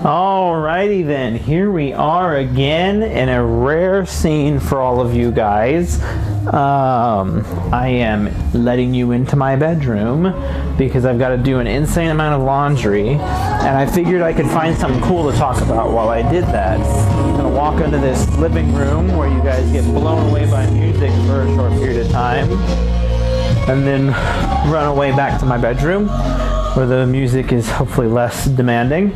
Alrighty then, here we are again in a rare scene for all of you guys. I am letting you into my bedroom because I've got to do an insane amount of laundry, and I figured I could find something cool to talk about while I did that. I'm gonna walk into this living room where you guys get blown away by music for a short period of time, and then run away back to my bedroom where the music is hopefully less demanding.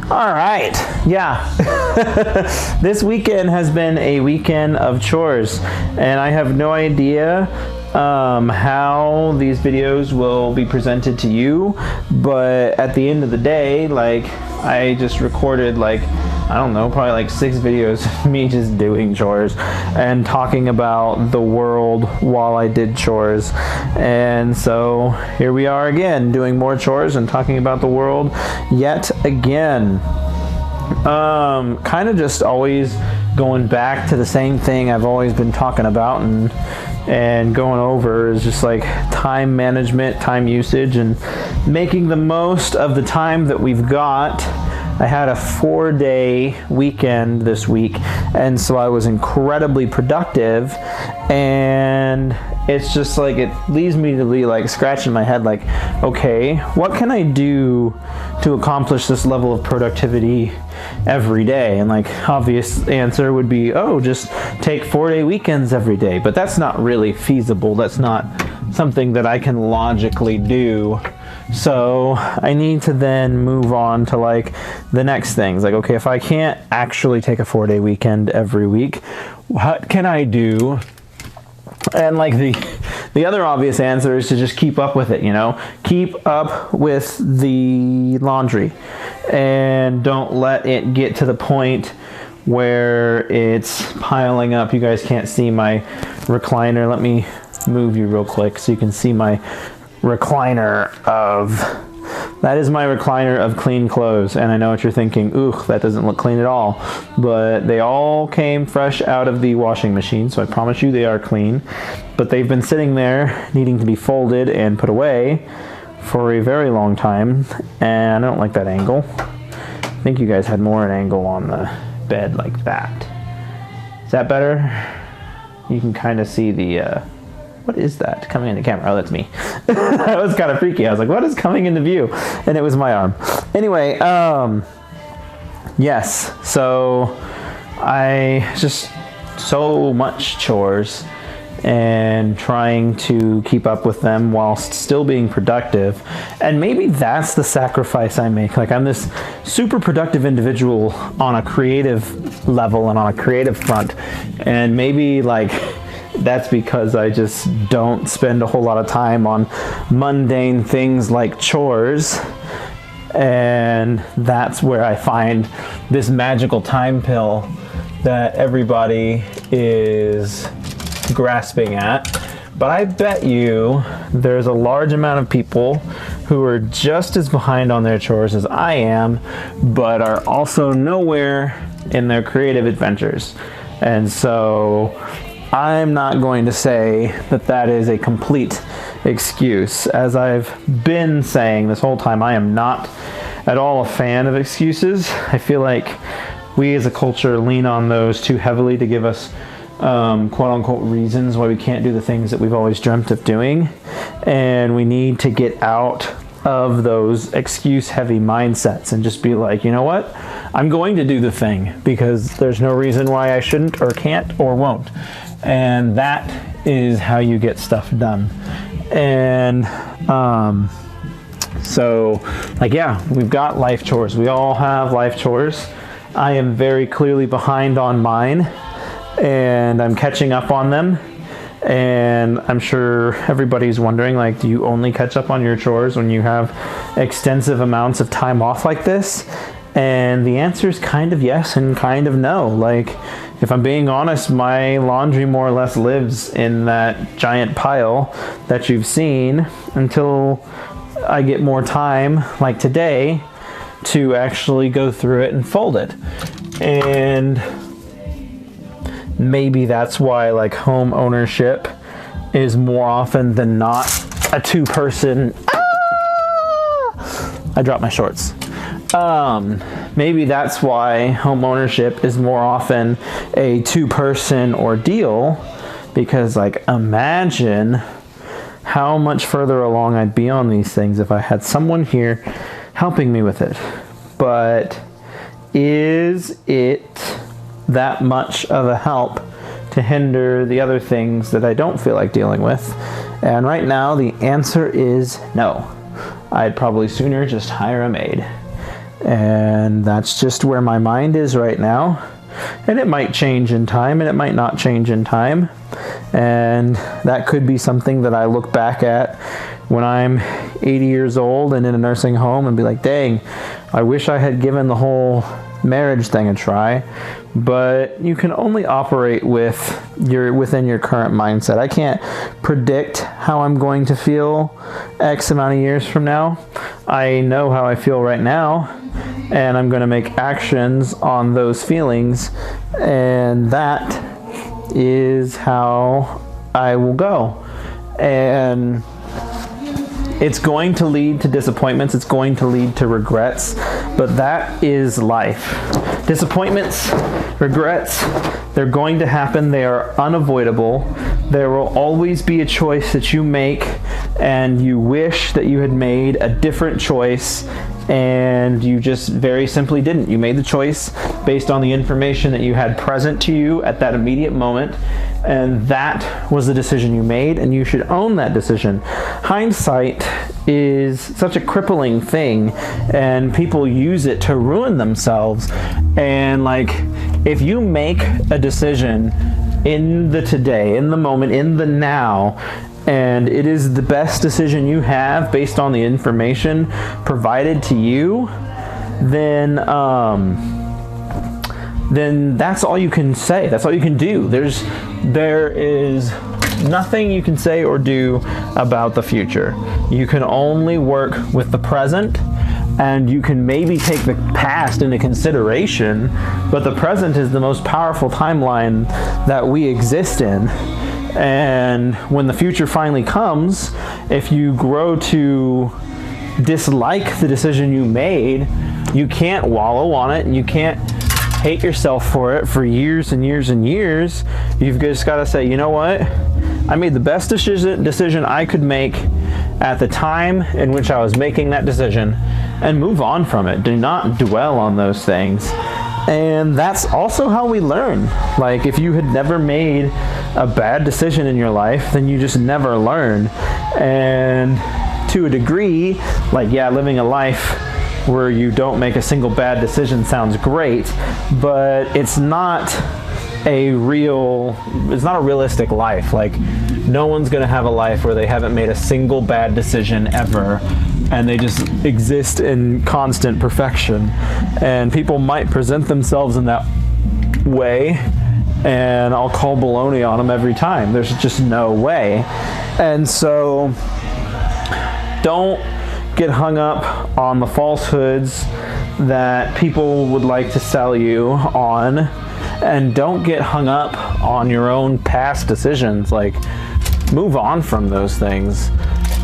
All right, yeah. This weekend has been a weekend of chores, and I have no idea how these videos will be presented to you, but at the end of the day, like, I just recorded, like, I don't know, probably like 6 videos of me just doing chores and talking about the world while I did chores. And so here we are again, doing more chores and talking about the world yet again. Kind of just always going back to the same thing I've always been talking about and going over is just like time management, time usage, and making the most of the time that we've got. I had a 4-day weekend this week, and so I was incredibly productive, and it's just like, it leaves me to be like scratching my head like, okay, what can I do to accomplish this level of productivity every day? And like, obvious answer would be, oh, just take 4-day weekends every day, but that's not really feasible. That's not something that I can logically do. So I need to then move on to like the next things. Like, okay, if I can't actually take a 4-day weekend every week, what can I do? And like the other obvious answer is to just keep up with it, you know? Keep up with the laundry and don't let it get to the point where it's piling up. You guys can't see my recliner. Let me move you real quick so you can see my recliner that is my recliner of clean clothes. And I know what you're thinking, ooh, that doesn't look clean at all, but they all came fresh out of the washing machine, so I promise you they are clean. But they've been sitting there needing to be folded and put away for a very long time, and I don't like that angle. I think you guys had more an angle on the bed like that. Is that better? You can kind of see the what is that coming in the camera? Oh, that's me. That was kind of freaky. I was like, what is coming into view? And it was my arm. Anyway, yes. So I just so much chores and trying to keep up with them whilst still being productive. And maybe that's the sacrifice I make. Like, I'm this super productive individual on a creative level and on a creative front. And maybe like, that's because I just don't spend a whole lot of time on mundane things like chores, and that's where I find this magical time pill that everybody is grasping at. But I bet you there's a large amount of people who are just as behind on their chores as I am, but are also nowhere in their creative adventures. And so I'm not going to say that that is a complete excuse. As I've been saying this whole time, I am not at all a fan of excuses. I feel like we as a culture lean on those too heavily to give us quote-unquote reasons why we can't do the things that we've always dreamt of doing. And we need to get out of those excuse-heavy mindsets and just be like, you know what? I'm going to do the thing because there's no reason why I shouldn't or can't or won't. And that is how you get stuff done. And so, like, yeah, we've got life chores. We all have life chores. I am very clearly behind on mine, and I'm catching up on them. And I'm sure everybody's wondering, like, do you only catch up on your chores when you have extensive amounts of time off like this? And the answer is kind of yes and kind of no. Like, if I'm being honest, my laundry more or less lives in that giant pile that you've seen until I get more time, like today, to actually go through it and fold it. And maybe that's why, like, home ownership is more often than not a 2-person. I dropped my shorts. maybe that's why home ownership is more often a two-person ordeal, because like imagine how much further along I'd be on these things if I had someone here helping me with it. But is it that much of a help to hinder the other things that I don't feel like dealing with? And right now the answer is no. I'd probably sooner just hire a maid. And that's just where my mind is right now. And it might change in time, and it might not change in time. And that could be something that I look back at when I'm 80 years old and in a nursing home and be like, dang, I wish I had given the whole marriage thing a try. But you can only operate within your current mindset. I can't predict how I'm going to feel X amount of years from now. I know how I feel right now, and I'm going to make actions on those feelings, and that is how I will go. And it's going to lead to disappointments, it's going to lead to regrets, but that is life. Disappointments, regrets, they're going to happen, they are unavoidable. There will always be a choice that you make, and you wish that you had made a different choice, and you just very simply didn't. You made the choice based on the information that you had present to you at that immediate moment, and that was the decision you made, and you should own that decision. Hindsight is such a crippling thing, and people use it to ruin themselves. And like, if you make a decision in the today, in the moment, in the now, and it is the best decision you have based on the information provided to you, then that's all you can say. That's all you can do. There is nothing you can say or do about the future. You can only work with the present, and you can maybe take the past into consideration, but the present is the most powerful timeline that we exist in. And when the future finally comes, if you grow to dislike the decision you made, you can't wallow on it, and you can't hate yourself for it for years and years and years. You've just got to say, you know what? I made the best decision I could make at the time in which I was making that decision, and move on from it. Do not dwell on those things. And that's also how we learn. Like, if you had never made a bad decision in your life, then you just never learn. And to a degree, like, yeah, living a life where you don't make a single bad decision sounds great, but it's not a realistic life. Like, no one's gonna have a life where they haven't made a single bad decision ever, and they just exist in constant perfection. And people might present themselves in that way, and I'll call baloney on them every time. There's just no way. And so don't get hung up on the falsehoods that people would like to sell you on, and don't get hung up on your own past decisions. Like, move on from those things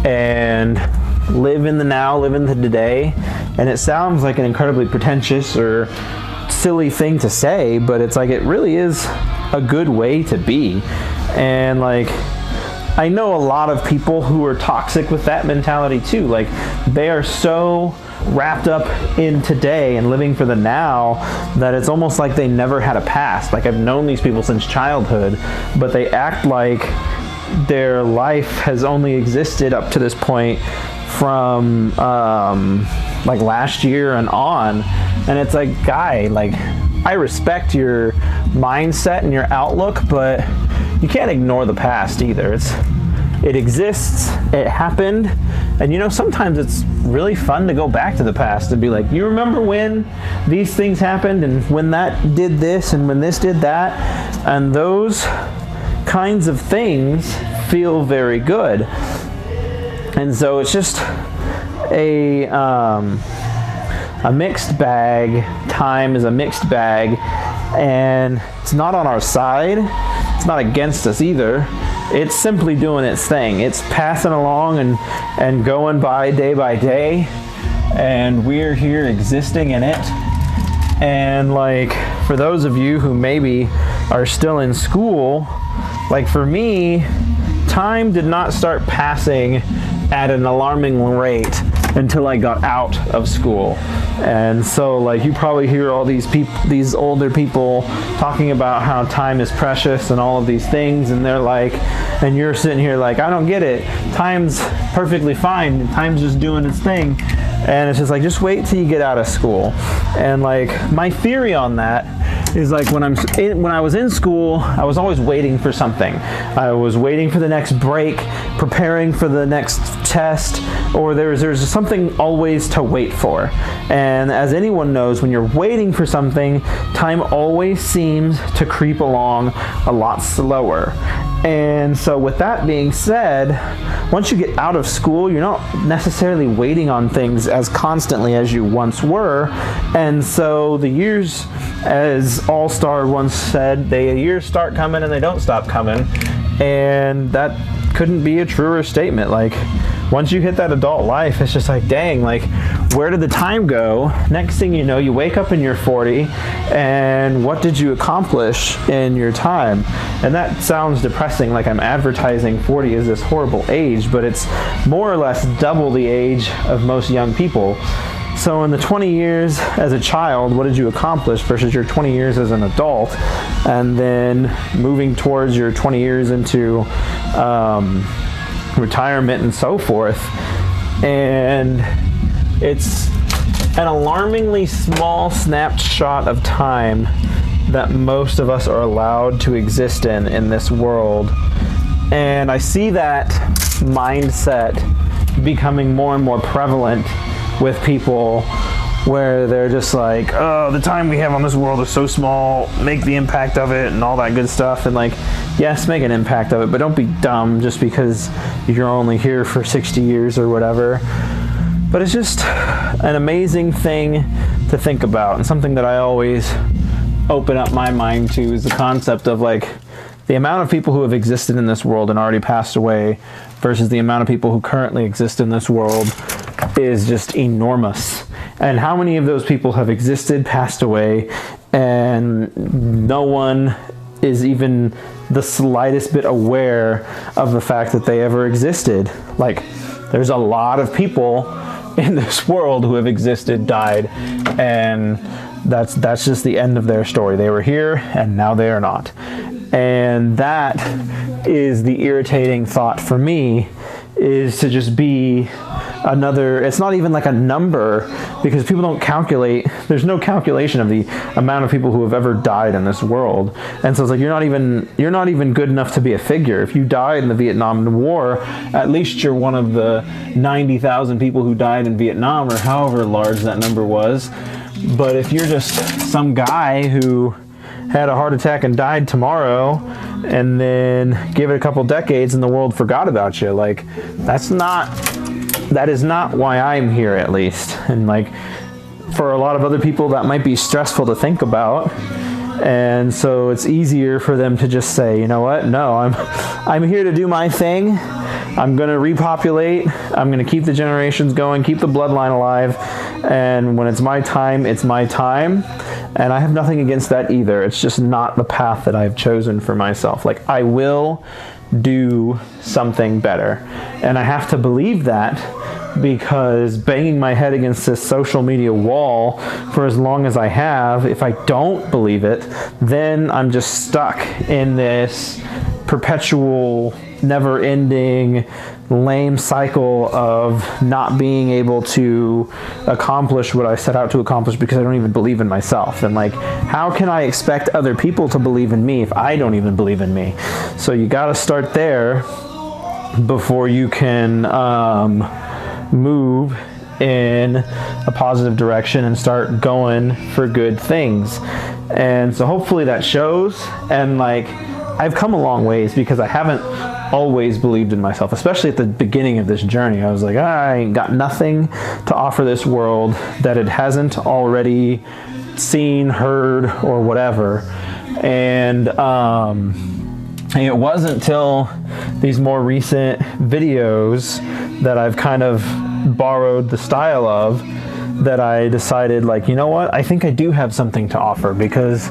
and live in the now, live in the today. And it sounds like an incredibly pretentious or silly thing to say, but it's like, it really is a good way to be. And like, I know a lot of people who are toxic with that mentality too. Like, they are so wrapped up in today and living for the now that it's almost like they never had a past. Like, I've known these people since childhood, but they act like their life has only existed up to this point from like last year and on. And it's like, guy, like, I respect your mindset and your outlook, but you can't ignore the past either. It exists, it happened, and you know, sometimes it's really fun to go back to the past and be like, you remember when these things happened, and when that did this, and when this did that? And those kinds of things feel very good. And so it's just a mixed bag. Time is a mixed bag, and it's not on our side. It's not against us either. It's simply doing its thing. It's passing along and going by day, and we're here existing in it. And like, for those of you who maybe are still in school, like for me, time did not start passing at an alarming rate until I got out of school. And so like, you probably hear all these people, these older people talking about how time is precious and all of these things, and they're like, and you're sitting here like, I don't get it, time's perfectly fine, time's just doing its thing. And it's just like, just wait till you get out of school. And like, my theory on that is like, when I was in school, I was always waiting for something. I was waiting for the next break, preparing for the next test, or there's something always to wait for. And as anyone knows, when you're waiting for something, time always seems to creep along a lot slower. And so with that being said, once you get out of school, you're not necessarily waiting on things as constantly as you once were. And so the years, as All-Star once said, the years start coming and they don't stop coming. And that couldn't be a truer statement. Like, once you hit that adult life, it's just like, dang, like, where did the time go? Next thing you know, you wake up and you're 40, and what did you accomplish in your time? And that sounds depressing, like I'm advertising 40 as this horrible age, but it's more or less double the age of most young people. So in the 20 years as a child, what did you accomplish versus your 20 years as an adult? And then moving towards your 20 years into retirement and so forth. And it's an alarmingly small snapshot of time that most of us are allowed to exist in this world. And I see that mindset becoming more and more prevalent with people, where they're just like, oh, the time we have on this world is so small, make the impact of it and all that good stuff. And like, yes, make an impact of it, but don't be dumb just because you're only here for 60 years or whatever. But it's just an amazing thing to think about, and something that I always open up my mind to is the concept of like, the amount of people who have existed in this world and already passed away versus the amount of people who currently exist in this world is just enormous. And how many of those people have existed, passed away, and no one is even the slightest bit aware of the fact that they ever existed? Like, there's a lot of people in this world who have existed, died, and that's just the end of their story. They were here and now they are not. And that is the irritating thought for me, is to just be another, it's not even like a number, because people don't calculate, there's no calculation of the amount of people who have ever died in this world. And so it's like, you're not even good enough to be a figure. If you died in the Vietnam War, at least you're one of the 90,000 people who died in Vietnam, or however large that number was. But if you're just some guy who had a heart attack and died tomorrow, and then give it a couple decades and the world forgot about you, like, that is not why I'm here, at least. And like, for a lot of other people, that might be stressful to think about. And so it's easier for them to just say, you know what, no, I'm here to do my thing. I'm going to repopulate. I'm going to keep the generations going, keep the bloodline alive. And when it's my time, it's my time. And I have nothing against that either. It's just not the path that I've chosen for myself. Like, I will do something better. And I have to believe that, because banging my head against this social media wall for as long as I have, if I don't believe it, then I'm just stuck in this perpetual, never-ending, lame cycle of not being able to accomplish what I set out to accomplish because I don't even believe in myself. And like, how can I expect other people to believe in me if I don't even believe in me? So you got to start there before you can move in a positive direction and start going for good things. And so hopefully that shows. And like, I've come a long ways, because I haven't always believed in myself, especially at the beginning of this journey. I was like, I ain't got nothing to offer this world that it hasn't already seen, heard, or whatever. And it wasn't until these more recent videos that I've kind of borrowed the style of, that I decided, like, you know what, I think I do have something to offer, because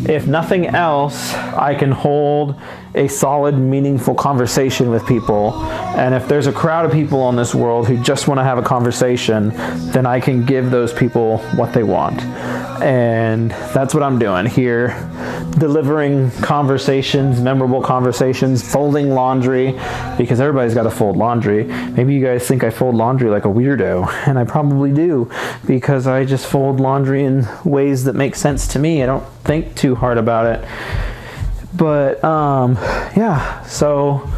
if nothing else, I can hold a solid, meaningful conversation with people. And if there's a crowd of people in this world who just want to have a conversation, then I can give those people what they want. And that's what I'm doing here, delivering conversations, memorable conversations, folding laundry, because everybody's got to fold laundry. Maybe you guys think I fold laundry like a weirdo, and I probably do, because I just fold laundry in ways that make sense to me. I don't think too hard about it. But yeah, so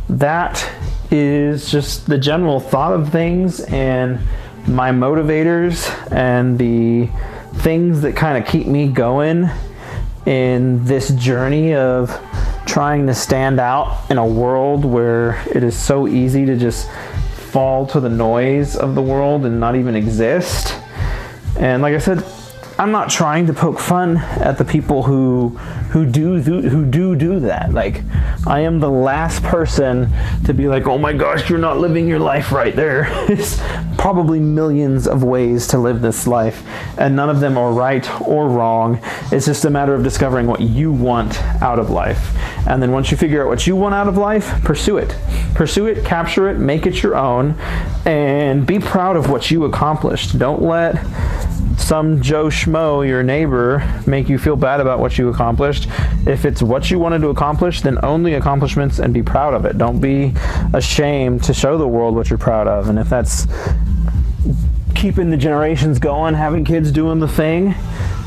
that is just the general thought of things, and my motivators, and the things that kind of keep me going in this journey of trying to stand out in a world where it is so easy to just fall to the noise of the world and not even exist. And like I said, I'm not trying to poke fun at the people who do that. Like, I am the last person to be like, oh my gosh, you're not living your life right. There is probably millions of ways to live this life, and none of them are right or wrong. It's just a matter of discovering what you want out of life. And then once you figure out what you want out of life, pursue it. Pursue it, capture it, make it your own, and be proud of what you accomplished. Don't let some Joe Schmo, your neighbor, make you feel bad about what you accomplished. If it's what you wanted to accomplish, then own the accomplishments and be proud of it. Don't be ashamed to show the world what you're proud of. And if that's keeping the generations going, having kids doing the thing,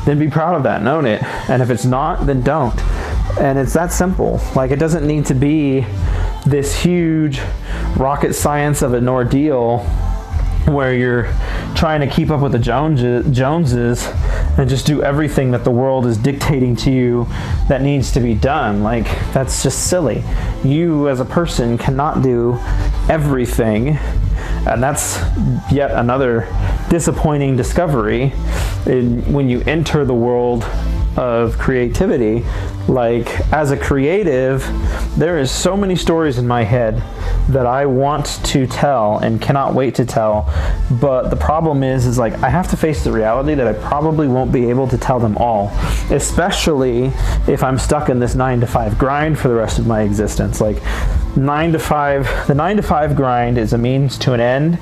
then be proud of that and own it. And if it's not, then don't. And it's that simple. Like, it doesn't need to be this huge rocket science of an ordeal where you're trying to keep up with the Joneses and just do everything that the world is dictating to you that needs to be done. Like, that's just silly. You as a person cannot do everything, and that's yet another disappointing discovery when you enter the world of creativity. Like, as a creative, there is so many stories in my head that I want to tell and cannot wait to tell, but the problem is like, I have to face the reality that I probably won't be able to tell them all, especially if I'm stuck in this 9-to-5 grind for the rest of my existence. Like, 9 to 5, the 9 to 5 grind is a means to an end,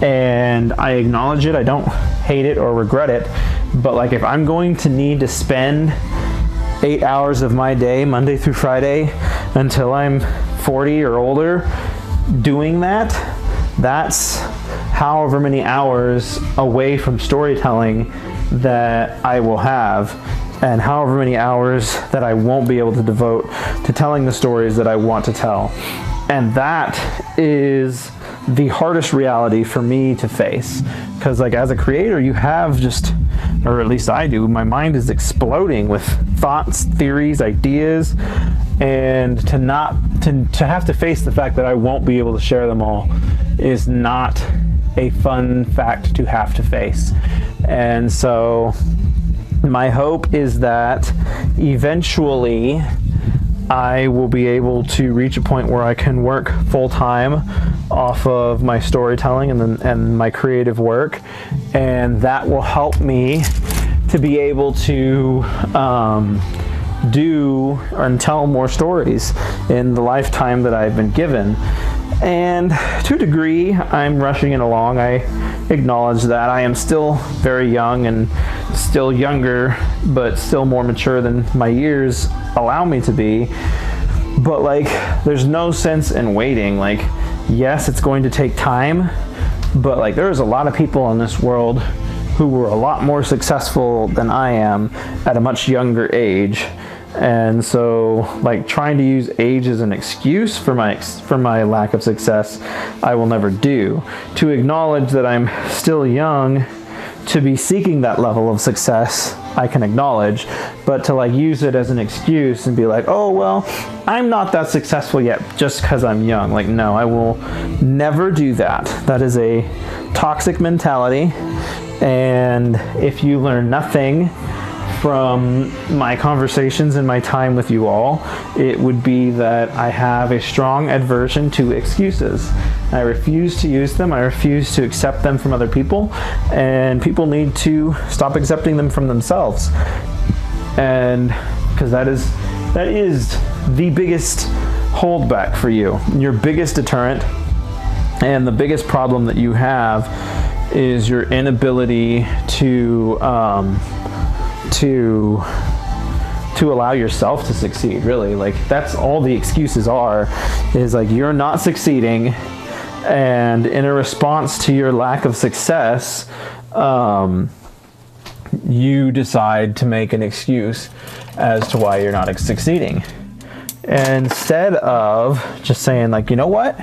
and I acknowledge it. I don't hate it or regret it, but like, if I'm going to need to spend 8 hours of my day, Monday through Friday, until I'm 40 or older, doing that, that's however many hours away from storytelling that I will have, and however many hours that I won't be able to devote to telling the stories that I want to tell. And that is the hardest reality for me to face, because like, as a creator, you have just, or at least I do, my mind is exploding with thoughts, theories, ideas, and to have to face the fact that I won't be able to share them all is not a fun fact to have to face. And so my hope is that eventually I will be able to reach a point where I can work full-time off of my storytelling and my creative work, and that will help me to be able to do and tell more stories in the lifetime that I've been given. And to a degree, I'm rushing it along. I acknowledge that I am still very young and still younger, but still more mature than my years allow me to be. But like, there's no sense in waiting. Like, yes, it's going to take time, but like, there's a lot of people in this world who were a lot more successful than I am at a much younger age. And so like, trying to use age as an excuse for my lack of success, I will never do. To acknowledge that I'm still young to be seeking that level of success, I can acknowledge, but to like use it as an excuse and be like, oh well, I'm not that successful yet just because I'm young. Like, no, I will never do that. That is a toxic mentality, and if you learn nothing from my conversations and my time with you all, it would be that I have a strong aversion to excuses. I refuse to use them. I refuse to accept them from other people, and people need to stop accepting them from themselves. And because that is the biggest holdback for you, your biggest deterrent, and the biggest problem that you have is your inability to allow yourself to succeed, really. Like, that's all the excuses are, is like you're not succeeding, and in a response to your lack of success, you decide to make an excuse as to why you're not succeeding. Instead of just saying, like, you know what,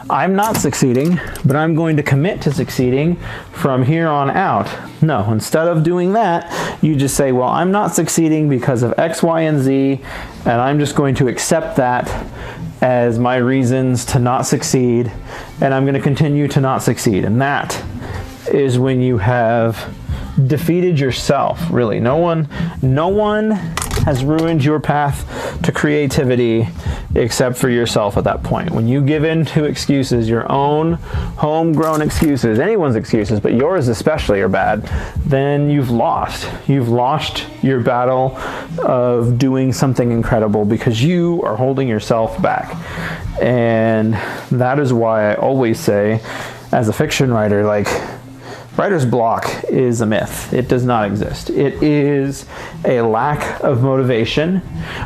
I'm not succeeding, but I'm going to commit to succeeding from here on out. No, instead of doing that, you just say, well, I'm not succeeding because of X, Y, and Z, and I'm just going to accept that as my reasons to not succeed, and I'm going to continue to not succeed. And that is when you have defeated yourself, really. No one has ruined your path to creativity except for yourself at that point. When you give in to excuses, your own homegrown excuses, anyone's excuses, but yours especially are bad, then you've lost. You've lost your battle of doing something incredible because you are holding yourself back. And that is why I always say, as a fiction writer, like, writer's block is a myth. It does not exist. It is a lack of motivation.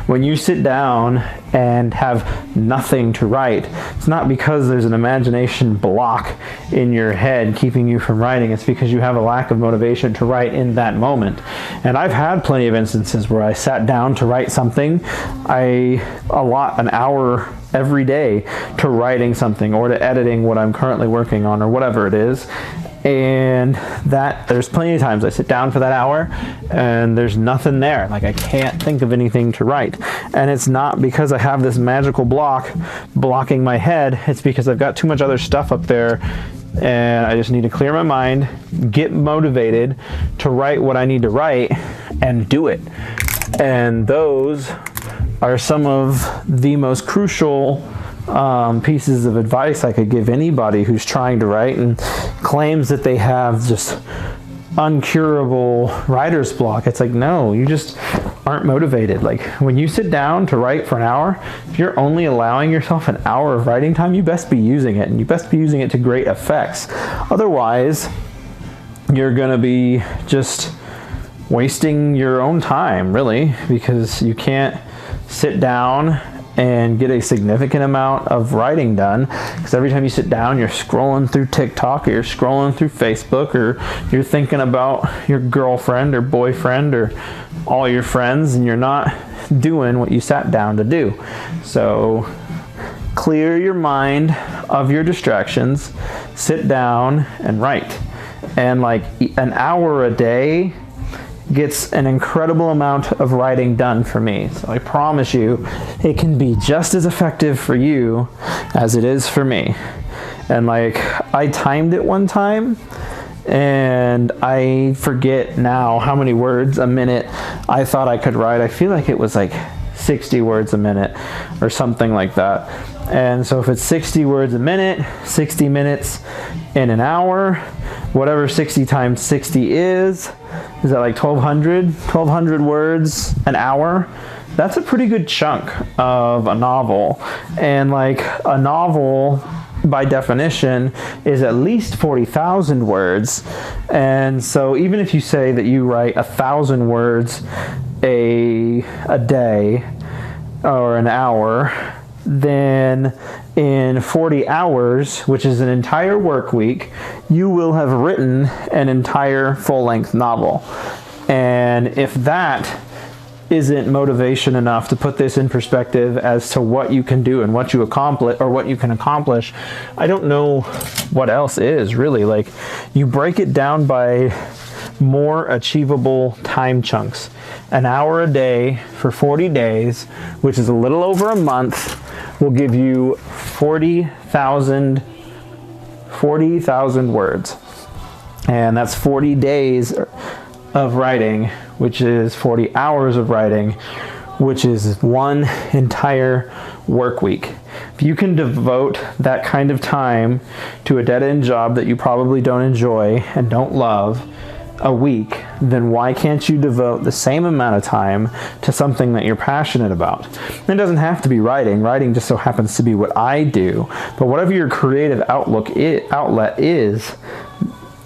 When you sit down and have nothing to write, it's not because there's an imagination block in your head keeping you from writing. It's because you have a lack of motivation to write in that moment. And I've had plenty of instances where I sat down to write something. I allot an hour every day to writing something or to editing what I'm currently working on or whatever it is. And that there's plenty of times I sit down for that hour and there's nothing there. Like, I can't think of anything to write. And it's not because I have this magical block blocking my head. It's because I've got too much other stuff up there and I just need to clear my mind, get motivated to write what I need to write, and do it. And those are some of the most crucial pieces of advice I could give anybody who's trying to write and claims that they have just uncurable writer's block. It's like, no, you just aren't motivated. Like, when you sit down to write for an hour, if you're only allowing yourself an hour of writing time, you best be using it, and you best be using it to great effects. Otherwise, you're going to be just wasting your own time, really, because you can't sit down and get a significant amount of writing done, because every time you sit down, you're scrolling through TikTok, or you're scrolling through Facebook, or you're thinking about your girlfriend or boyfriend or all your friends, and you're not doing what you sat down to do. So clear your mind of your distractions, sit down and write. And like an hour a day gets an incredible amount of writing done for me. So I promise you, it can be just as effective for you as it is for me. And like, I timed it one time, and I forget now how many words a minute I thought I could write. I feel like it was like 60 words a minute or something like that. And so if it's 60 words a minute, 60 minutes in an hour, whatever 60 times 60 is that like 1,200 words an hour? That's a pretty good chunk of a novel. And like, a novel, by definition, is at least 40,000 words. And so even if you say that you write 1,000 words a day or an hour, then in 40 hours, which is an entire work week, you will have written an entire full-length novel. And if that isn't motivation enough to put this in perspective as to what you can do and what you accomplish, or what you can accomplish, I don't know what else is, really. Like, you break it down by more achievable time chunks. An hour a day for 40 days, which is a little over a month, will give you 40,000 words. And that's 40 days of writing, which is 40 hours of writing, which is one entire work week. If you can devote that kind of time to a dead-end job that you probably don't enjoy and don't love a week, then why can't you devote the same amount of time to something that you're passionate about? It doesn't have to be writing. Writing just so happens to be what I do. But whatever your creative outlet is,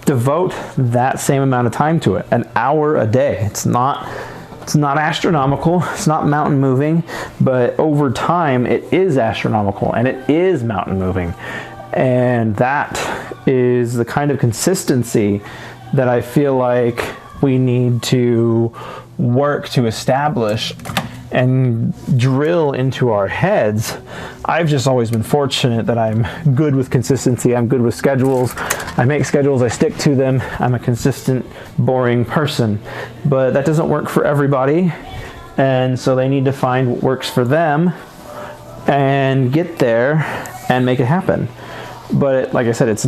devote that same amount of time to it. An hour a day. It's not astronomical, it's not mountain moving, but over time it is astronomical and it is mountain moving. And that is the kind of consistency that I feel like we need to work to establish and drill into our heads. I've just always been fortunate that I'm good with consistency. I'm good with schedules. I make schedules, I stick to them. I'm a consistent, boring person. But that doesn't work for everybody. And so they need to find what works for them and get there and make it happen. But like I said, it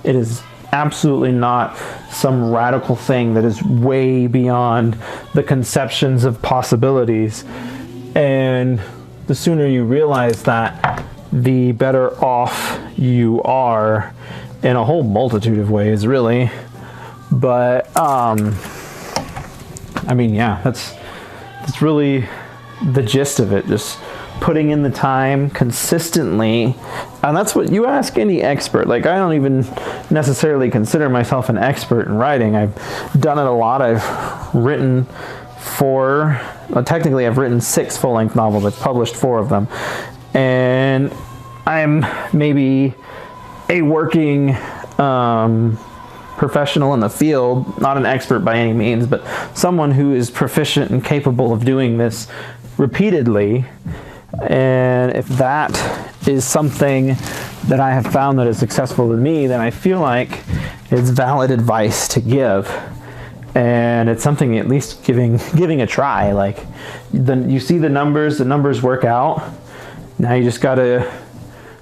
is absolutely not some radical thing that is way beyond the conceptions of possibilities. And the sooner you realize that, the better off you are in a whole multitude of ways, really. But I mean, yeah, that's really the gist of it. Just putting in the time consistently. And that's what you ask any expert. Like, I don't even necessarily consider myself an expert in writing. I've done it a lot. I've written technically I've written 6 full-length novels. I've published 4 of them. And I'm maybe a working professional in the field, not an expert by any means, but someone who is proficient and capable of doing this repeatedly. And if that is something that I have found that is successful to me, then I feel like it's valid advice to give. And it's something at least giving a try. Like, you see the numbers work out. Now you just got to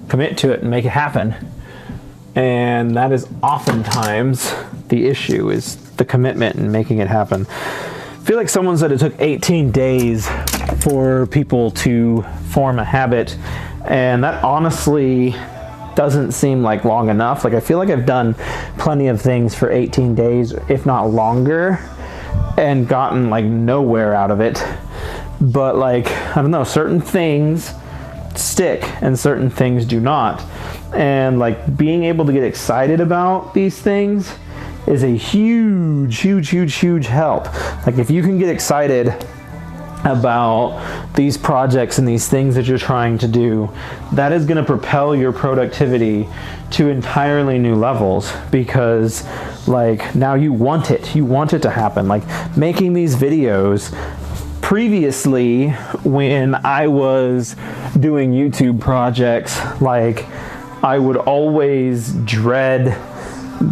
commit to it and make it happen. And that is oftentimes the issue, is the commitment and making it happen. I feel like someone said it took 18 days for people to form a habit, and that honestly doesn't seem like long enough. Like, I feel like I've done plenty of things for 18 days, if not longer, and gotten like nowhere out of it. But like, I don't know, certain things stick and certain things do not. And like, being able to get excited about these things is a huge help. Like, if you can get excited about these projects and these things that you're trying to do, that is going to propel your productivity to entirely new levels, because like, now you want it to happen. Like, making these videos, previously when I was doing YouTube projects, like, I would always dread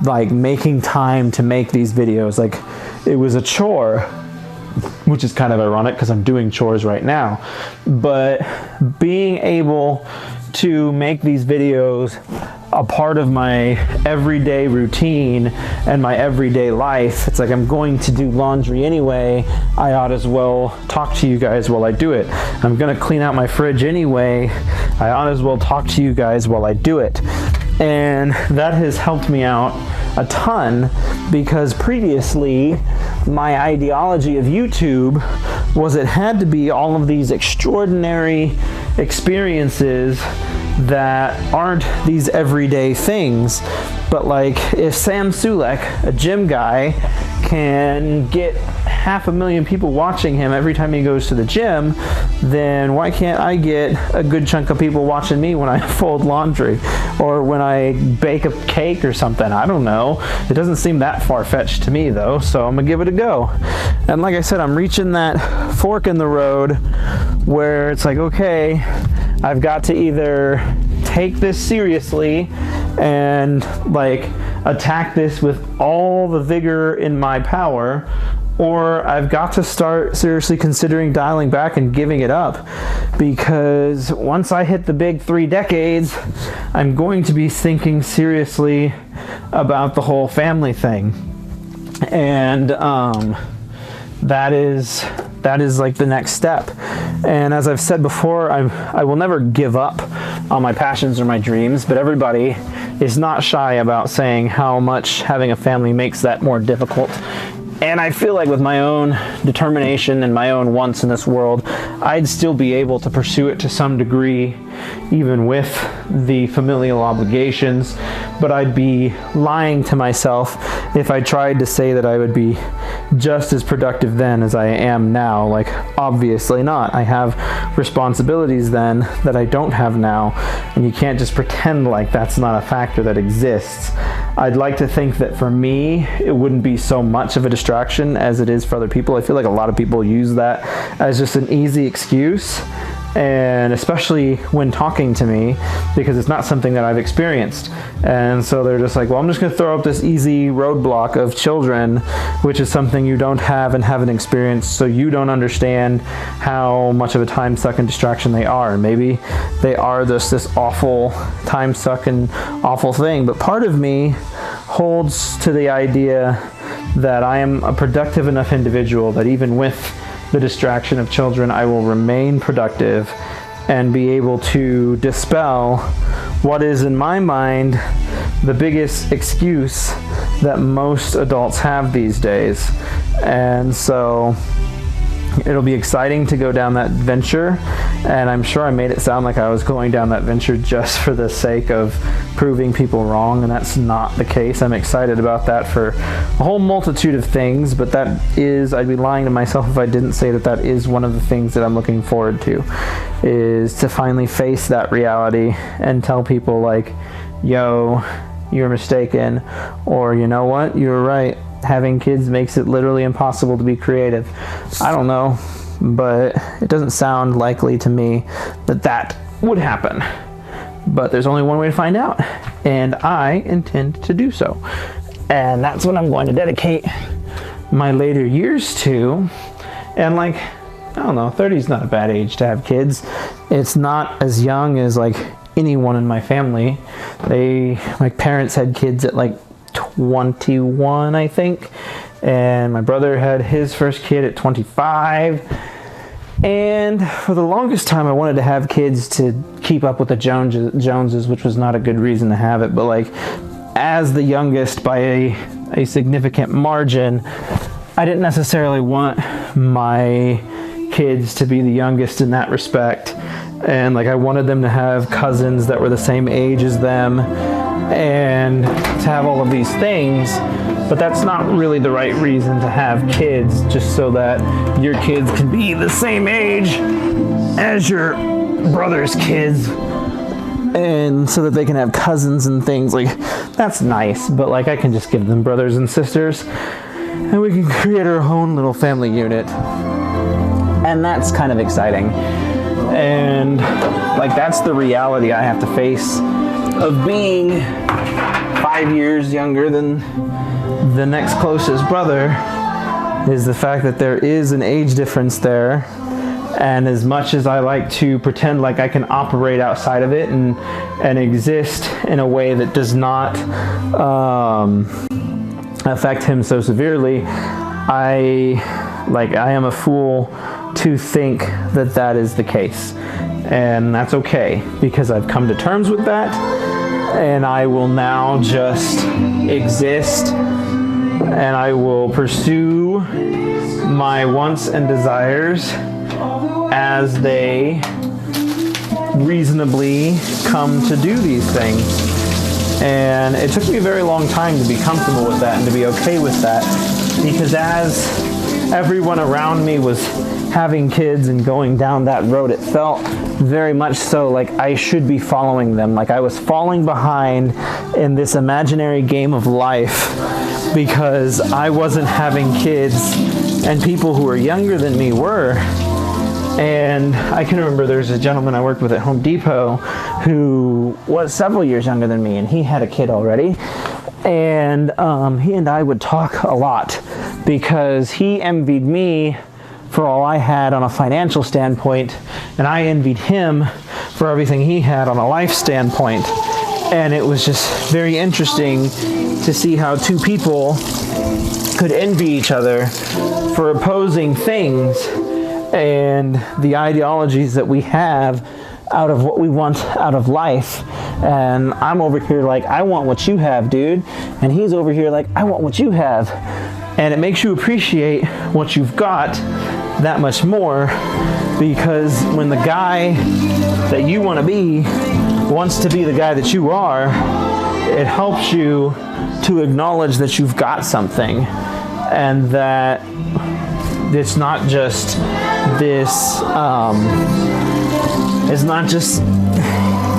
like making time to make these videos. Like, it was a chore, which is kind of ironic because I'm doing chores right now. But being able to make these videos a part of my everyday routine and my everyday life, it's like, I'm going to do laundry anyway, I ought as well talk to you guys while I do it. I'm gonna clean out my fridge anyway, I ought as well talk to you guys while I do it. And that has helped me out a ton, because previously my ideology of YouTube was it had to be all of these extraordinary experiences that aren't these everyday things. But like, if Sam Sulek, a gym guy, can get 500,000 people watching him every time he goes to the gym, then why can't I get a good chunk of people watching me when I fold laundry or when I bake a cake or something? I don't know. It doesn't seem that far-fetched to me though, so I'm gonna give it a go. And like I said, I'm reaching that fork in the road where it's like, okay, I've got to either take this seriously and like attack this with all the vigor in my power, or I've got to start seriously considering dialing back and giving it up. Because once I hit the big 3 decades, I'm going to be thinking seriously about the whole family thing. And that is like the next step. And as I've said before, I will never give up on my passions or my dreams, but everybody is not shy about saying how much having a family makes that more difficult. And I feel like with my own determination and my own wants in this world, I'd still be able to pursue it to some degree, even with the familial obligations. But I'd be lying to myself if I tried to say that I would be just as productive then as I am now. Like, obviously not. I have responsibilities then that I don't have now, and you can't just pretend like that's not a factor that exists. I'd like to think that for me, it wouldn't be so much of a distraction as it is for other people. I feel like a lot of people use that as just an easy excuse, and especially when talking to me, because it's not something that I've experienced. And so they're just like, well, I'm just going to throw up this easy roadblock of children, which is something you don't have and haven't experienced, so you don't understand how much of a time suck and distraction they are. And maybe they are just this awful time suck and awful thing, but part of me holds to the idea that I am a productive enough individual that even with the distraction of children, I will remain productive and be able to dispel what is, in my mind, the biggest excuse that most adults have these days. And so it'll be exciting to go down that venture, and I'm sure I made it sound like I was going down that venture just for the sake of proving people wrong, and that's not the case. I'm excited about that for a whole multitude of things, but that is, I'd be lying to myself if I didn't say that that is one of the things that I'm looking forward to, is to finally face that reality and tell people like, yo, you're mistaken, or you know what, you're right. Having kids makes it literally impossible to be creative. I don't know, but it doesn't sound likely to me that that would happen. But there's only one way to find out, and I intend to do so. And that's what I'm going to dedicate my later years to. And like, I don't know, 30 is not a bad age to have kids. It's not as young as like anyone in my family. My parents had kids at like 21, I think, and my brother had his first kid at 25. And for the longest time I wanted to have kids to keep up with the Joneses, which was not a good reason to have it, but like as the youngest by a significant margin, I didn't necessarily want my kids to be the youngest in that respect. And like I wanted them to have cousins that were the same age as them and to have all of these things, but that's not really the right reason to have kids, just so that your kids can be the same age as your brother's kids, and so that they can have cousins and things. Like, that's nice, but like I can just give them brothers and sisters and we can create our own little family unit, and that's kind of exciting. And like that's the reality I have to face of being 5 years younger than the next closest brother, is the fact that there is an age difference there. And as much as I like to pretend like I can operate outside of it and exist in a way that does not affect him so severely, I am a fool to think that that is the case. And that's okay, because I've come to terms with that, and I will now just exist, and I will pursue my wants and desires as they reasonably come to do these things. And it took me a very long time to be comfortable with that and to be okay with that, because as everyone around me was having kids and going down that road, it felt very much so like I should be following them, like I was falling behind in this imaginary game of life because I wasn't having kids and people who were younger than me were. And I can remember there's a gentleman I worked with at Home Depot who was several years younger than me, and he had a kid already. And he and I would talk a lot because he envied me for all I had on a financial standpoint, and I envied him for everything he had on a life standpoint. And it was just very interesting to see how two people could could envy each other for opposing things and the ideologies that we have out of what we want out of life. And I'm over here like, I want what you have, dude. And he's over here like, I want what you have. And it makes you appreciate what you've got that much more, because when the guy that you want to be wants to be the guy that you are, it helps you to acknowledge that you've got something, and that it's not just this, it's not just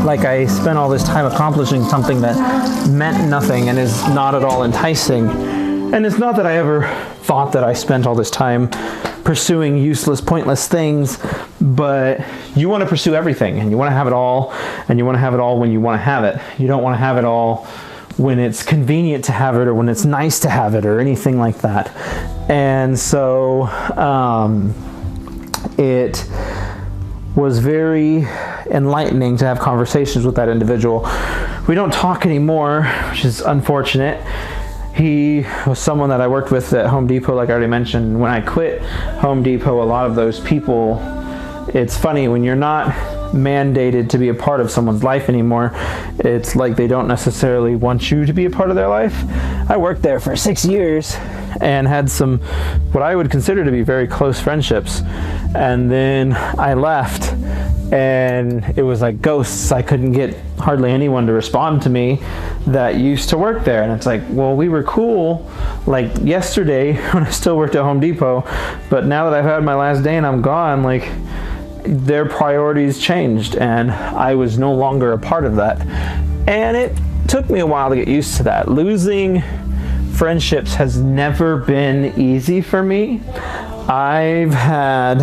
like I spent all this time accomplishing something that meant nothing and is not at all enticing. And it's not that I ever thought that I spent all this time pursuing useless, pointless things, but you want to pursue everything, and you want to have it all, and you want to have it all when you want to have it. You don't want to have it all when it's convenient to have it, or when it's nice to have it, or anything like that. And so it was very enlightening to have conversations with that individual. We don't talk anymore, which is unfortunate. He was someone that I worked with at Home Depot, like I already mentioned. When I quit Home Depot, a lot of those people, it's funny, when you're not mandated to be a part of someone's life anymore, it's like they don't necessarily want you to be a part of their life. I worked there for 6 years and had some, what I would consider to be very close friendships. And then I left, and it was like ghosts. I couldn't get hardly anyone to respond to me that used to work there. And it's like, well, we were cool like yesterday when I still worked at Home Depot, but now that I've had my last day and I'm gone, like, their priorities changed, and I was no longer a part of that. And it took me a while to get used to that. Losing friendships has never been easy for me. I've had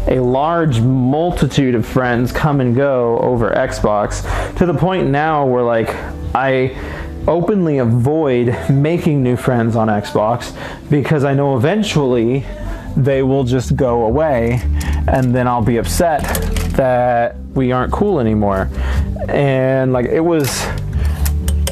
a large multitude of friends come and go over Xbox, to the point now where, like, I openly avoid making new friends on Xbox, because I know eventually they will just go away, and then I'll be upset that we aren't cool anymore. And like, it was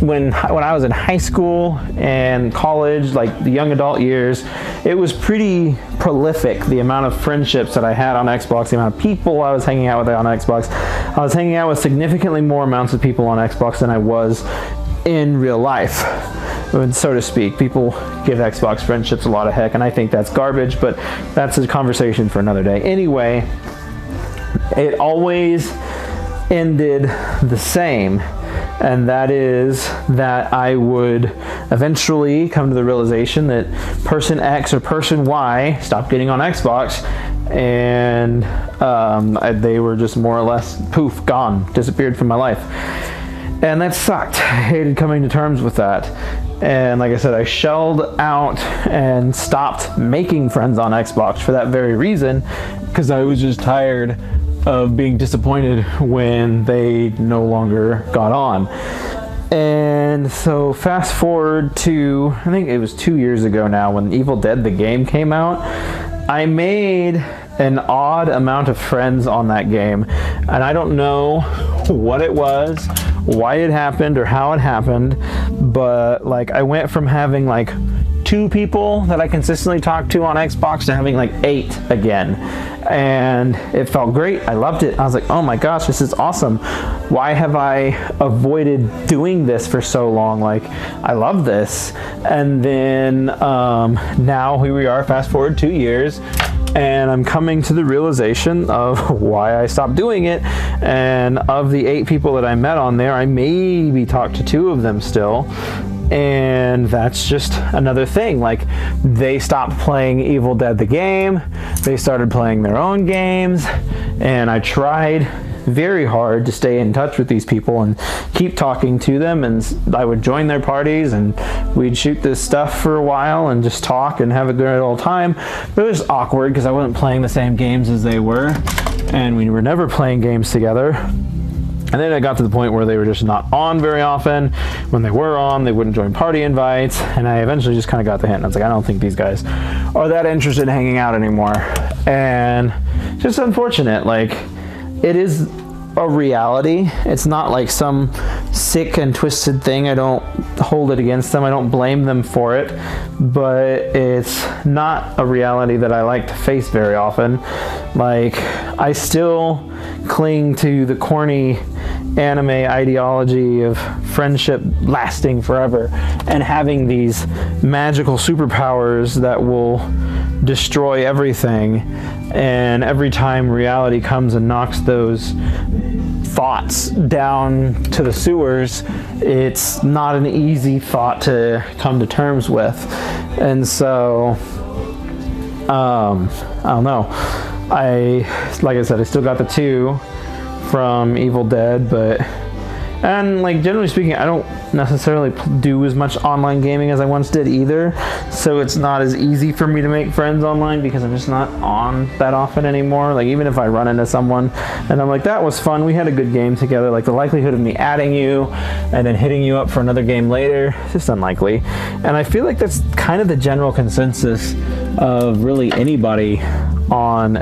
when I was in high school and college, like the young adult years, it was pretty prolific, the amount of friendships that I had on Xbox, the amount of people I was hanging out with on Xbox. I was hanging out with significantly more amounts of people on Xbox than I was in real life, so to speak. People give Xbox friendships a lot of heck, and I think that's garbage, but that's a conversation for another day. Anyway, it always ended the same, and that is that I would eventually come to the realization that person X or person Y stopped getting on Xbox, and they were just more or less poof, gone, disappeared from my life. And that sucked. I hated coming to terms with that. And like I said, I shelled out and stopped making friends on Xbox for that very reason, because I was just tired of being disappointed when they no longer got on. And so fast forward to, I think it was 2 years ago now, when Evil Dead the game came out, I made an odd amount of friends on that game. And I don't know what it was, why it happened, or how it happened, but like, I went from having like 2 people that I consistently talked to on Xbox to having like 8 again. And it felt great. I loved it. I was like, oh my gosh, this is awesome. Why have I avoided doing this for so long? Like, I love this. And then now here we are, fast forward 2 years, and I'm coming to the realization of why I stopped doing it. And of the 8 people that I met on there, I maybe talked to 2 of them still. And that's just another thing. Like, they stopped playing Evil Dead the game, they started playing their own games, and I tried very hard to stay in touch with these people and keep talking to them, and I would join their parties and we'd shoot this stuff for a while and just talk and have a good old time. But it was awkward because I wasn't playing the same games as they were, and we were never playing games together. And then it got to the point where they were just not on very often. When they were on, they wouldn't join party invites, and I eventually just kind of got the hint. I was like, I don't think these guys are that interested in hanging out anymore. And just unfortunate. Like, it is a reality. It's not like some sick and twisted thing. I don't hold it against them. I don't blame them for it, but it's not a reality that I like to face very often. Like, I still cling to the corny anime ideology of friendship lasting forever and having these magical superpowers that will destroy everything. And every time reality comes and knocks those thoughts down to the sewers, it's not an easy thought to come to terms with. And so I don't know, like I said, I still got the 2 from Evil Dead, and like generally speaking, I don't necessarily do as much online gaming as I once did either, so it's not as easy for me to make friends online because I'm just not on that often anymore. Like, even if I run into someone and I'm like, that was fun, we had a good game together, like the likelihood of me adding you and then hitting you up for another game later is just unlikely. And I feel like that's kind of the general consensus of really anybody on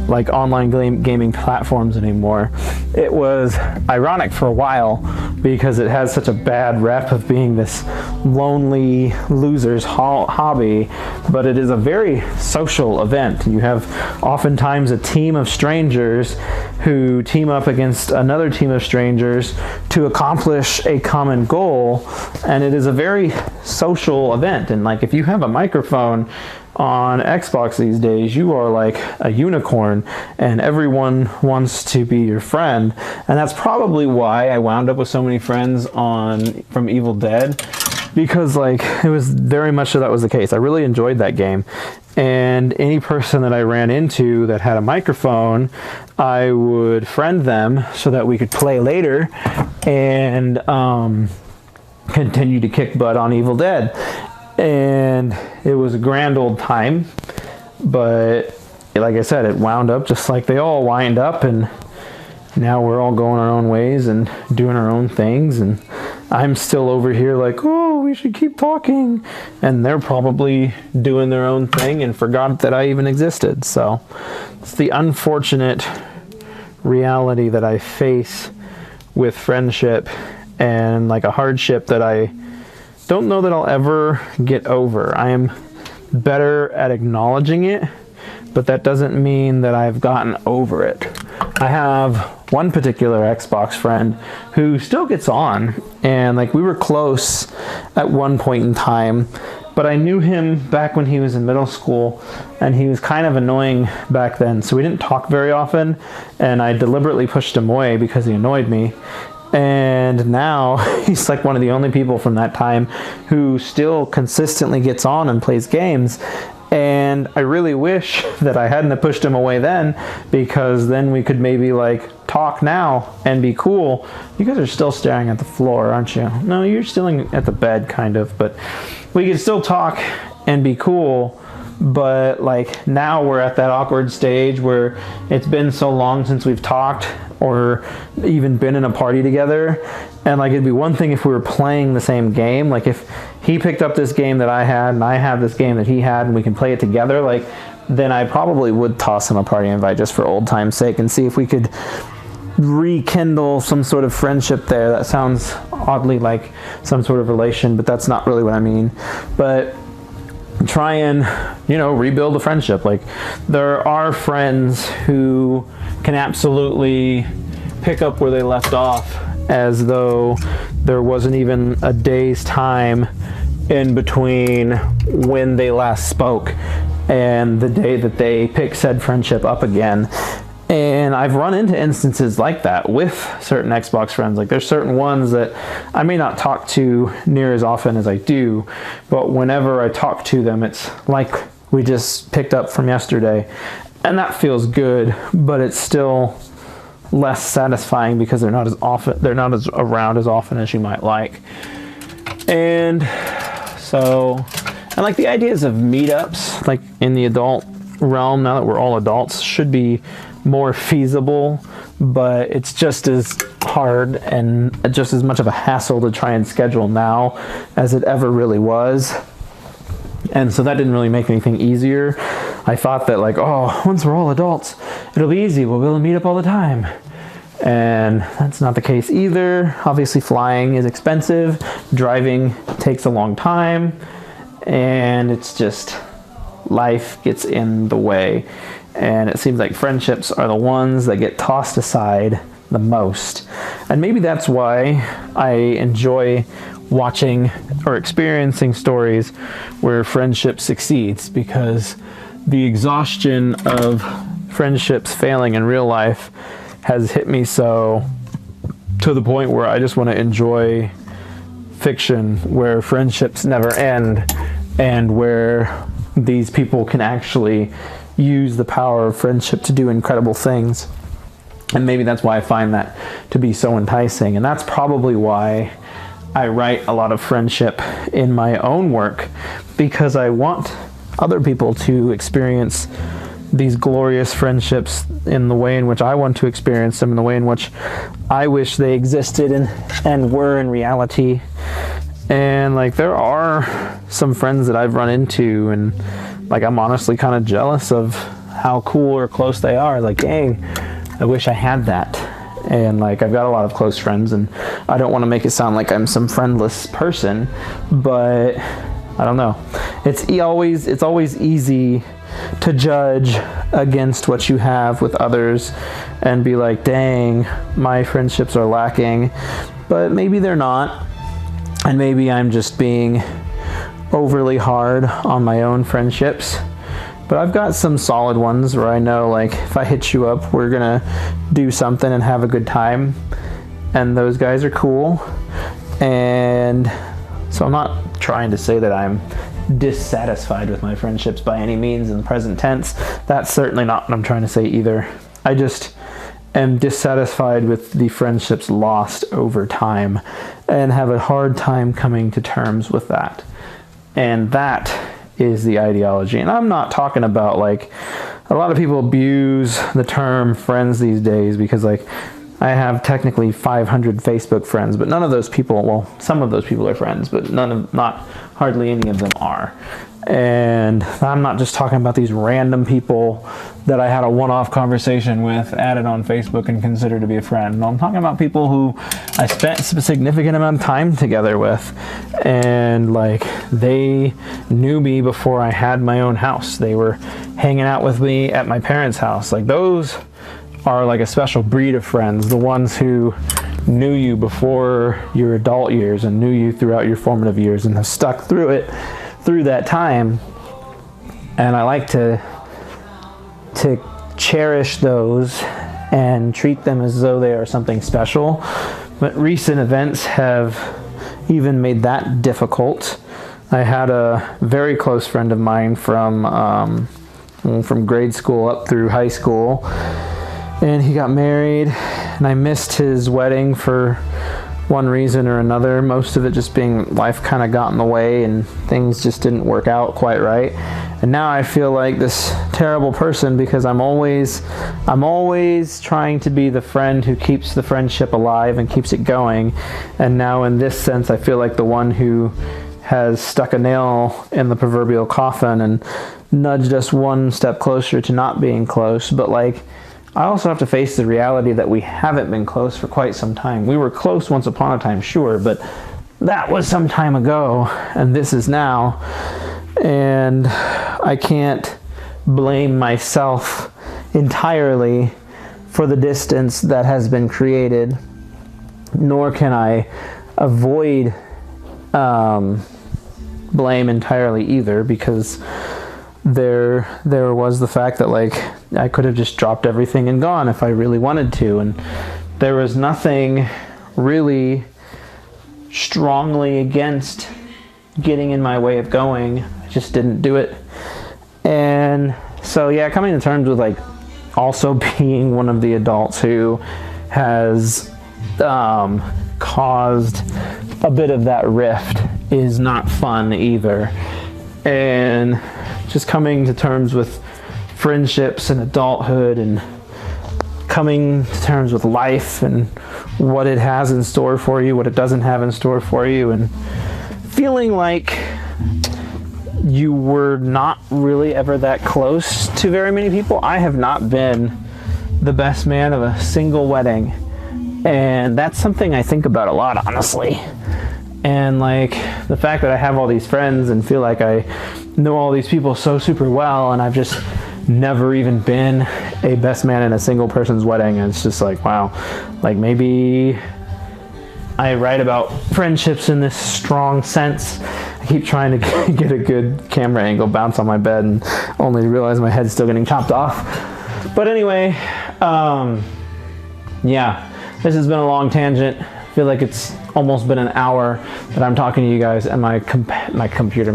like online gaming platforms anymore. It was ironic for a while because it has such a bad rep of being this lonely loser's hobby, but it is a very social event. You have oftentimes a team of strangers who team up against another team of strangers to accomplish a common goal, and it is a very social event. And like, if you have a microphone on Xbox these days, you are like a unicorn and everyone wants to be your friend. And that's probably why I wound up with so many friends from Evil Dead, because like it was very much so that was the case. I really enjoyed that game, and any person that I ran into that had a microphone, I would friend them so that we could play later and continue to kick butt on Evil Dead. And it was a grand old time, but like I said, it wound up just like they all wind up, and now we're all going our own ways and doing our own things, and I'm still over here like, oh, we should keep talking, and they're probably doing their own thing and forgot that I even existed. So it's the unfortunate reality that I face with friendship, and like a hardship that I don't know that I'll ever get over. I am better at acknowledging it, but that doesn't mean that I've gotten over it. I have one particular Xbox friend who still gets on, and like we were close at one point in time, but I knew him back when he was in middle school, and he was kind of annoying back then, so we didn't talk very often, and I deliberately pushed him away because he annoyed me. And now he's like one of the only people from that time who still consistently gets on and plays games. And I really wish that I hadn't have pushed him away then, because then we could maybe like talk now and be cool. You guys are still staring at the floor, aren't you? No, you're still at the bed kind of, but we could still talk and be cool. But like now we're at that awkward stage where it's been so long since we've talked or even been in a party together, and like it'd be one thing if we were playing the same game, like if he picked up this game that I had and I have this game that he had and we can play it together, like then I probably would toss him a party invite just for old time's sake and see if we could rekindle some sort of friendship there. That sounds oddly like some sort of relation, but that's not really what I mean. But try and, you know, rebuild a friendship. Like, there are friends who can absolutely pick up where they left off as though there wasn't even a day's time in between when they last spoke and the day that they pick said friendship up again. And I've run into instances like that with certain Xbox friends. Like, there's certain ones that I may not talk to near as often as I do, but whenever I talk to them, it's like we just picked up from yesterday. And that feels good, but it's still less satisfying because they're not as around as often as you might like. And so, and like the ideas of meetups, like in the adult realm, now that we're all adults, should be more feasible, but it's just as hard and just as much of a hassle to try and schedule now as it ever really was. And so that didn't really make anything easier. I thought that like, oh, once we're all adults, it'll be easy. We'll be able to meet up all the time. And that's not the case either. Obviously, flying is expensive, driving takes a long time, and it's just life gets in the way. And it seems like friendships are the ones that get tossed aside the most. And maybe that's why I enjoy watching or experiencing stories where friendship succeeds, because the exhaustion of friendships failing in real life has hit me so to the point where I just want to enjoy fiction where friendships never end and where these people can actually use the power of friendship to do incredible things. And maybe that's why I find that to be so enticing. And that's probably why I write a lot of friendship in my own work, because I want other people to experience these glorious friendships in the way in which I want to experience them, in the way in which I wish they existed and were in reality. And like, there are some friends that I've run into, and like, I'm honestly kind of jealous of how cool or close they are. Like, dang, I wish I had that. And like, I've got a lot of close friends, and I don't want to make it sound like I'm some friendless person, but I don't know. It's always easy to judge against what you have with others and be like, dang, my friendships are lacking. But maybe they're not. And maybe I'm just being overly hard on my own friendships. But I've got some solid ones where I know, like, if I hit you up, we're gonna do something and have a good time. And those guys are cool. And so I'm not trying to say that I'm dissatisfied with my friendships by any means in the present tense. That's certainly not what I'm trying to say either. I just am dissatisfied with the friendships lost over time and have a hard time coming to terms with that. And that is the ideology. And I'm not talking about, like, a lot of people abuse the term friends these days, because like, I have technically 500 Facebook friends, but none of those people, well, some of those people are friends, but hardly any of them are. And I'm not just talking about these random people that I had a one-off conversation with, added on Facebook, and considered to be a friend. No, I'm talking about people who I spent a significant amount of time together with, and like, they knew me before I had my own house. They were hanging out with me at my parents' house. Like, those are like a special breed of friends, the ones who knew you before your adult years and knew you throughout your formative years and have stuck through that time. And I like to cherish those and treat them as though they are something special. But recent events have even made that difficult. I had a very close friend of mine from grade school up through high school, and he got married, and I missed his wedding for one reason or another, most of it just being life kind of got in the way and things just didn't work out quite right. And now I feel like this terrible person, because I'm always trying to be the friend who keeps the friendship alive and keeps it going. And now in this sense, I feel like the one who has stuck a nail in the proverbial coffin and nudged us one step closer to not being close. But like, I also have to face the reality that we haven't been close for quite some time. We were close once upon a time, sure, but that was some time ago, and this is now. And I can't blame myself entirely for the distance that has been created, nor can I avoid blame entirely either, because there was the fact that like, I could have just dropped everything and gone if I really wanted to, and there was nothing really strongly against getting in my way of going. I just didn't do it. And so yeah, coming to terms with like also being one of the adults who has caused a bit of that rift is not fun either. And just coming to terms with friendships and adulthood, and coming to terms with life and what it has in store for you, what it doesn't have in store for you, and feeling like you were not really ever that close to very many people. I have not been the best man of a single wedding, And that's something I think about a lot, honestly. And like the fact that I have all these friends and feel like I know all these people so super well, and I've just never even been a best man in a single person's wedding. And it's just like, wow, like maybe I write about friendships in this strong sense. I keep trying to get a good camera angle, bounce on my bed, and only realize my head's still getting chopped off. But anyway, yeah, this has been a long tangent. I feel like it's almost been an hour that I'm talking to you guys, and my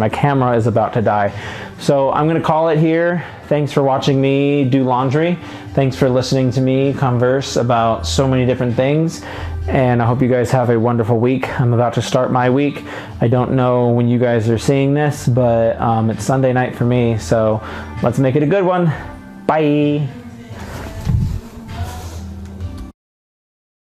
camera is about to die. So I'm gonna call it here. Thanks for watching me do laundry. Thanks for listening to me converse about so many different things. And I hope you guys have a wonderful week. I'm about to start my week. I don't know when you guys are seeing this, but it's Sunday night for me. So let's make it a good one. Bye.